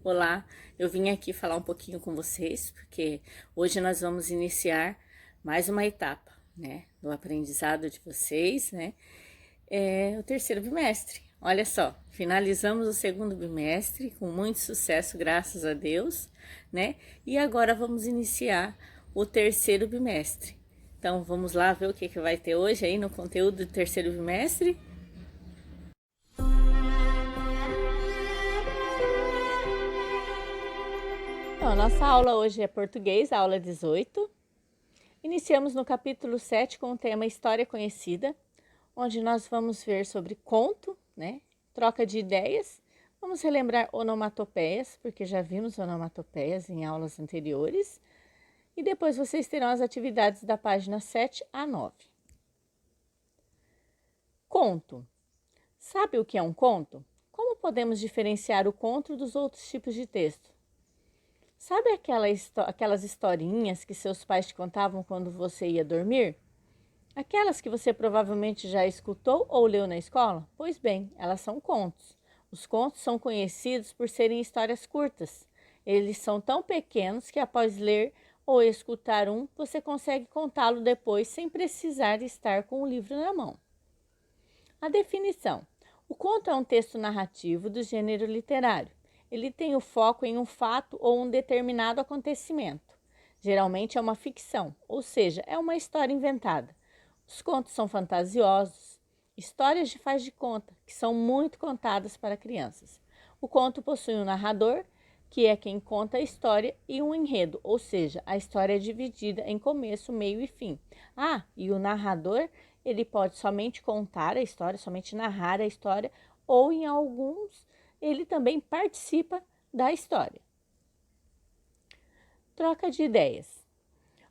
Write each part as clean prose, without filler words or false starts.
Olá, eu vim aqui falar um pouquinho com vocês, porque hoje nós vamos iniciar mais uma etapa, né, do aprendizado de vocês, né, o terceiro bimestre. Olha só, finalizamos o segundo bimestre com muito sucesso, graças a Deus, né, e agora vamos iniciar o terceiro bimestre. Então, vamos lá ver o que vai ter hoje aí no conteúdo do terceiro bimestre? Então, a nossa aula hoje é português, aula 18. Iniciamos no capítulo 7 com o tema História Conhecida, onde nós vamos ver sobre conto, né? Troca de ideias. Vamos relembrar onomatopeias, porque já vimos onomatopeias em aulas anteriores. E depois vocês terão as atividades da página 7 a 9. Conto. Sabe o que é um conto? Como podemos diferenciar o conto dos outros tipos de texto? Sabe aquelas historinhas que seus pais te contavam quando você ia dormir? Aquelas que você provavelmente já escutou ou leu na escola? Pois bem, elas são contos. Os contos são conhecidos por serem histórias curtas. Eles são tão pequenos que após ler ou escutar um, você consegue contá-lo depois sem precisar estar com o livro na mão. A definição. O conto é um texto narrativo do gênero literário. Ele tem o foco em um fato ou um determinado acontecimento. Geralmente é uma ficção, ou seja, é uma história inventada. Os contos são fantasiosos, histórias de faz de conta, que são muito contadas para crianças. O conto possui um narrador, que é quem conta a história, e um enredo, ou seja, a história é dividida em começo, meio e fim. E o narrador, ele pode somente contar a história, somente narrar a história, ou em alguns, ele também participa da história. Troca de ideias.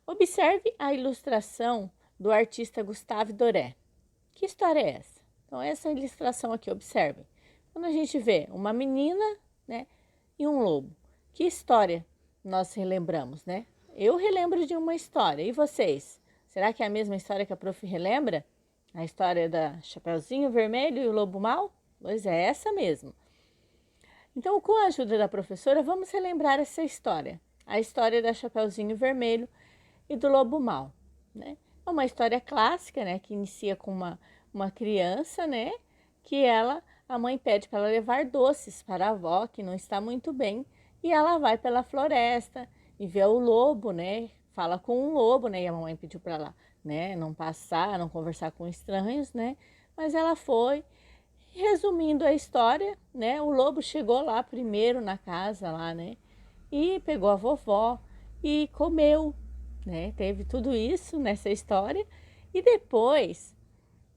Observe a ilustração do artista Gustave Doré. Que história é essa? Então, essa ilustração aqui, observem. Quando a gente vê uma menina, né, e um lobo, que história nós relembramos, né? Eu relembro de uma história, e vocês? Será que é a mesma história que a prof relembra? A história da Chapeuzinho Vermelho e o Lobo Mau? Pois é, essa mesmo. Então, com a ajuda da professora, vamos relembrar essa história. A história da Chapeuzinho Vermelho e do Lobo Mau, né? É uma história clássica, né? Que inicia com uma criança, né? Que a mãe pede para ela levar doces para a avó, que não está muito bem. E ela vai pela floresta e vê o lobo, né? Fala com um lobo, né? E a mamãe pediu para ela, né? Não passar, não conversar com estranhos, né? Mas ela foi. Resumindo a história, né? O lobo chegou lá primeiro na casa lá, né? E pegou a vovó e comeu, né? Teve tudo isso nessa história. E depois,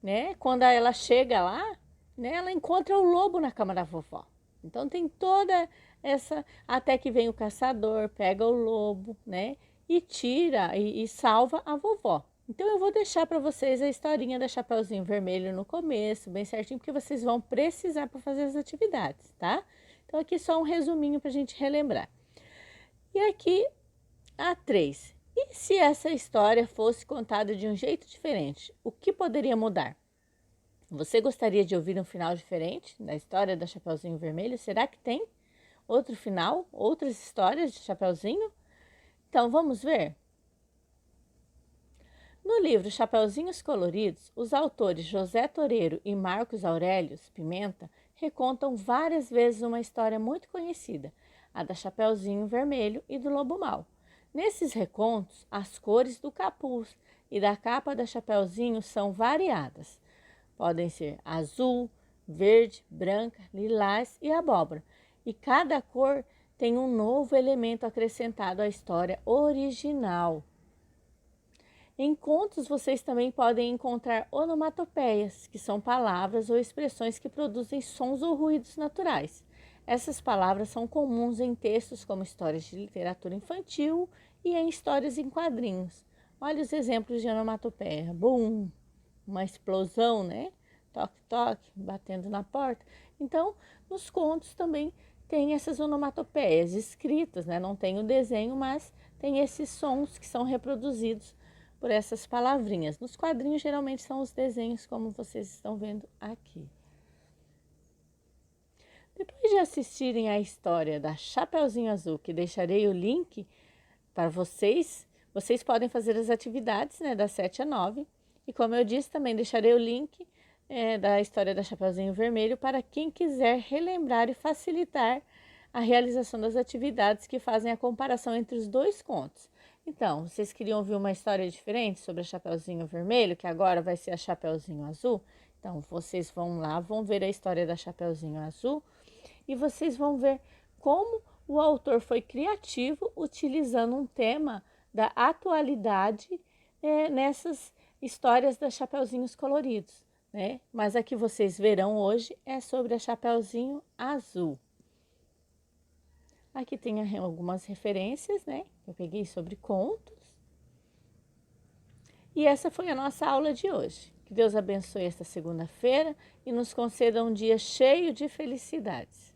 né? Quando ela chega lá, né? Ela encontra o lobo na cama da vovó. Então tem toda essa, até que vem o caçador, pega o lobo, né? E tira e salva a vovó. Então eu vou deixar para vocês a historinha da Chapeuzinho Vermelho no começo, bem certinho, porque vocês vão precisar para fazer as atividades, tá? Então aqui só um resuminho para a gente relembrar. E aqui a 3. E se essa história fosse contada de um jeito diferente, o que poderia mudar? Você gostaria de ouvir um final diferente da história da Chapeuzinho Vermelho? Será que tem outro final? Outras histórias de Chapeuzinho? Então vamos ver? No livro Chapeuzinhos Coloridos, os autores José Toreiro e Marcos Aurelius Pimenta recontam várias vezes uma história muito conhecida, a da Chapeuzinho Vermelho e do Lobo Mau. Nesses recontos, as cores do capuz e da capa da Chapeuzinho são variadas. Podem ser azul, verde, branca, lilás e abóbora. E cada cor tem um novo elemento acrescentado à história original. Em contos, vocês também podem encontrar onomatopeias, que são palavras ou expressões que produzem sons ou ruídos naturais. Essas palavras são comuns em textos como histórias de literatura infantil e em histórias em quadrinhos. Olha os exemplos de onomatopeia. Bum, uma explosão, né? Toque, toque, batendo na porta. Então, nos contos também tem essas onomatopeias escritas, né? Não tem o desenho, mas tem esses sons que são reproduzidos por essas palavrinhas. Nos quadrinhos, geralmente, são os desenhos, como vocês estão vendo aqui. Depois de assistirem à história da Chapeuzinho Azul, que deixarei o link para vocês, vocês podem fazer as atividades, né, das 7 a 9. E como eu disse, também deixarei o link da história da Chapeuzinho Vermelho para quem quiser relembrar e facilitar a realização das atividades que fazem a comparação entre os dois contos. Então, vocês queriam ouvir uma história diferente sobre a Chapeuzinho Vermelho, que agora vai ser a Chapeuzinho Azul? Então, vocês vão lá, vão ver a história da Chapeuzinho Azul e vocês vão ver como o autor foi criativo utilizando um tema da atualidade nessas histórias das Chapeuzinhos Coloridos, né? Mas a que vocês verão hoje é sobre a Chapeuzinho Azul. Aqui tem algumas referências, né? Eu peguei sobre contos. E essa foi a nossa aula de hoje. Que Deus abençoe esta segunda-feira e nos conceda um dia cheio de felicidades.